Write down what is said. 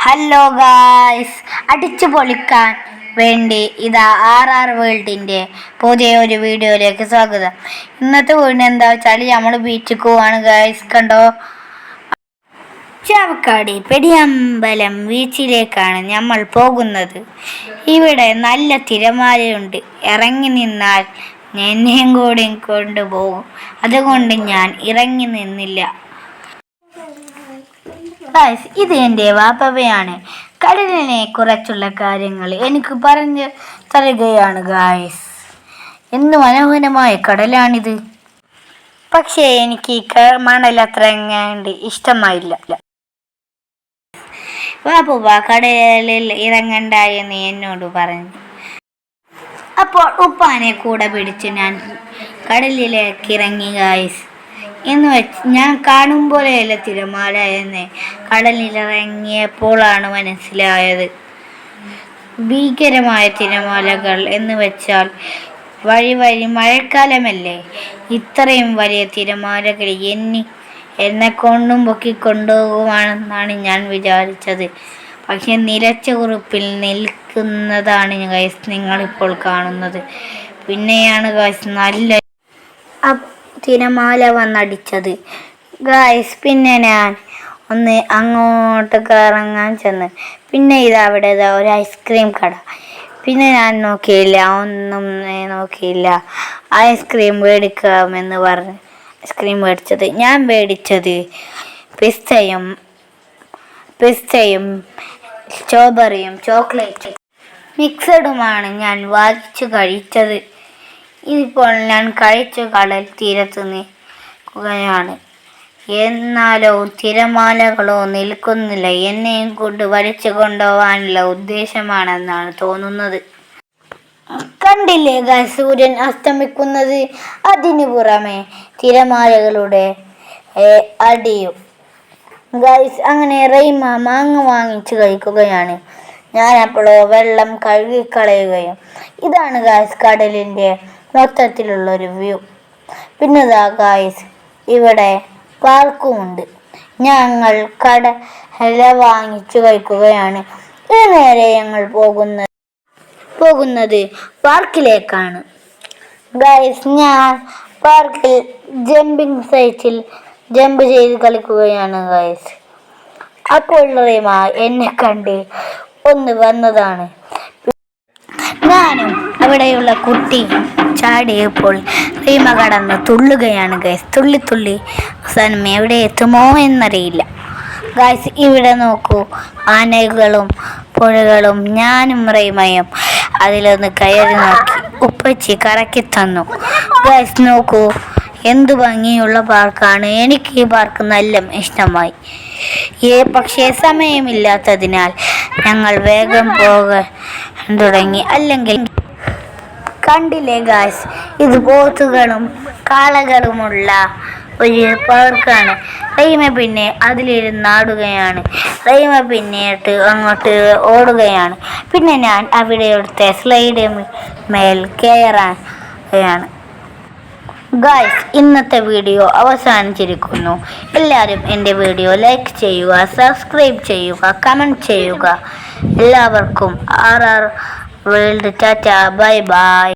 Hello guys, അടിച്ചു പൊളിക്കാൻ വേണ്ടി ഇതാ വേൾഡിൻ്റെ പുതിയ ഒരു വീഡിയോയിലേക്ക് സ്വാഗതം. ഇന്നത്തെ വീട് എന്താ വെച്ചാൽ നമ്മൾ ബീച്ചിൽ പോവാണ് ഗായ്സ്. കണ്ടോ, ചാവക്കാട് പെരിയമ്പലം ബീച്ചിലേക്കാണ് നമ്മൾ പോകുന്നത്. ഇവിടെ നല്ല തിരമാലയുണ്ട്. ഇറങ്ങി നിന്നാൽ എന്നെയും കൂടി കൊണ്ടുപോകും. അതുകൊണ്ട് ഞാൻ ഇറങ്ങി നിന്നില്ല. ഗായ്സ്, ഇത് എൻ്റെ വാപ്പയാണ്. കടലിനെ കുറിച്ചുള്ള കാര്യങ്ങൾ എനിക്ക് പറഞ്ഞു തരികയാണ് ഗായ്സ്. എന്ത് മനോഹരമായ കടലാണിത്. പക്ഷേ എനിക്ക് മണൽ അത്ര ഇഷ്ടമായില്ല. വാപ്പുവ കടലിൽ ഇറങ്ങണ്ട എന്ന് എന്നോട് പറഞ്ഞു. അപ്പോൾ ഉപ്പാനെ കൂടെ പിടിച്ച് ഞാൻ കടലിലേക്ക് ഇറങ്ങി ഗായ്സ്. എന്ന് വെച്ച് ഞാൻ കാണും പോലെയല്ല തിരമാല എന്ന് കടലിലിറങ്ങിയപ്പോഴാണ് മനസ്സിലായത്. ഭീകരമായ തിരമാലകൾ എന്ന് വെച്ചാൽ വഴി മഴക്കാലമല്ലേ, ഇത്രയും വലിയ തിരമാലകൾ എന്നെ കൊണ്ടും പൊക്കിക്കൊണ്ടുപോകുവാണെന്നാണ് ഞാൻ വിചാരിച്ചത്. പക്ഷെ നിലച്ച ഉറപ്പിൽ നിൽക്കുന്നതാണ് ഗൈസ് നിങ്ങളിപ്പോൾ കാണുന്നത്. പിന്നെയാണ് ഗൈസ് നല്ല തിരമാല വന്നടിച്ചത് ഗായ്സ്. പിന്നെ ഞാൻ ഒന്ന് അങ്ങോട്ടൊക്കെ ഇറങ്ങാൻ ചെന്ന്. പിന്നെ അവിടെ ഒരു ഐസ്ക്രീം കട. പിന്നെ ഞാൻ ഒന്നും നോക്കിയില്ല. ഐസ്ക്രീം മേടിക്കാമെന്ന് പറഞ്ഞ് ഐസ്ക്രീം മേടിച്ചത്. ഞാൻ മേടിച്ചത് പിസ്തയും സ്ട്രോബെറിയും ചോക്ലേറ്റ് മിക്സഡുമാണ് ഞാൻ വാങ്ങിച്ചു കഴിച്ചത്. ഇതിപ്പോൾ ഞാൻ കഴിച്ചു കടൽ തീരത്ത് നിൽക്കുകയാണ്. എന്നാലോ തിരമാലകളോ നിൽക്കുന്നില്ല. എന്നെയും കൊണ്ട് വലിച്ചു കൊണ്ടുപോകാനുള്ള ഉദ്ദേശമാണെന്നാണ് തോന്നുന്നത്. കണ്ടില്ലേ ഗായ്സ്, സൂര്യൻ അസ്തമിക്കുന്നത്. അതിനു പുറമെ തിരമാലകളുടെ അടിയും ഗായ്സ്. അങ്ങനെ റൈമ മാങ്ങ വാങ്ങിച്ച് കഴിക്കുകയാണ്. ഞാനപ്പോഴോ വെള്ളം കഴുകിക്കളയുകയും. ഇതാണ് ഗായ്സ് കടലിൻ്റെ മൊത്തത്തിലുള്ളൊരു വ്യൂ. പിന്നെ ഗായ്സ്, ഇവിടെ പാർക്കുമുണ്ട്. ഞങ്ങൾ കടല വാങ്ങിച്ചു കഴിക്കുകയാണ്. ഇത് നേരെ ഞങ്ങൾ പോകുന്നത് പാർക്കിലേക്കാണ് ഗായ്സ്. ഞാൻ പാർക്കിൽ ജമ്പിങ് സൈറ്റിൽ ജമ്പ് ചെയ്ത് കളിക്കുകയാണ് ഗായ്സ്. അപ്പോൾ റീമ എന്നെ കണ്ട് ഒന്ന് വന്നതാണ്. ഞാനും അവിടെയുള്ള കുട്ടി ചാടിയപ്പോൾ റീമ കടന്ന് തുള്ളുകയാണ് ഗൈസ്. തുള്ളി അവസാനം എവിടെ എത്തുമോ എന്നറിയില്ല ഗൈസ്. ഇവിടെ നോക്കൂ, ആനകളും പുഴകളും. ഞാനും റീമയും അതിലൊന്ന് കയറി നോക്കി. ഉപ്പച്ചി കറക്കി തന്നു ഗൈസ്. നോക്കൂ, എന്തു ഭംഗിയുള്ള പാർക്കാണ്. എനിക്ക് ഈ പാർക്ക് നല്ല ഇഷ്ടമായി. പക്ഷേ സമയമില്ലാത്തതിനാൽ ഞങ്ങൾ വേഗം പോകാൻ തുടങ്ങി. അല്ലെങ്കിൽ കണ്ടില്ലേ ഗായ്സ്, ഇത് പോത്തുകളും കാളകളുമുള്ള ഒരു പാർക്കാണ്. റൈമ പിന്നെ അതിലിരുന്നാടുകയാണ്. റൈമ പിന്നീട്ട് അങ്ങോട്ട് ഓടുകയാണ്. പിന്നെ ഞാൻ അവിടെയുള്ള സ്ലൈഡ് മേൽ കയറുകയാണ് ഗായ്സ്. ഇന്നത്തെ വീഡിയോ അവസാനിച്ചിരിക്കുന്നു. എല്ലാവരും എൻ്റെ വീഡിയോ ലൈക്ക് ചെയ്യുക, സബ്സ്ക്രൈബ് ചെയ്യുക, കമൻറ്റ് ചെയ്യുക. എല്ലാവർക്കും വേൾഡ് ടാറ്റ, ബൈ ബൈ.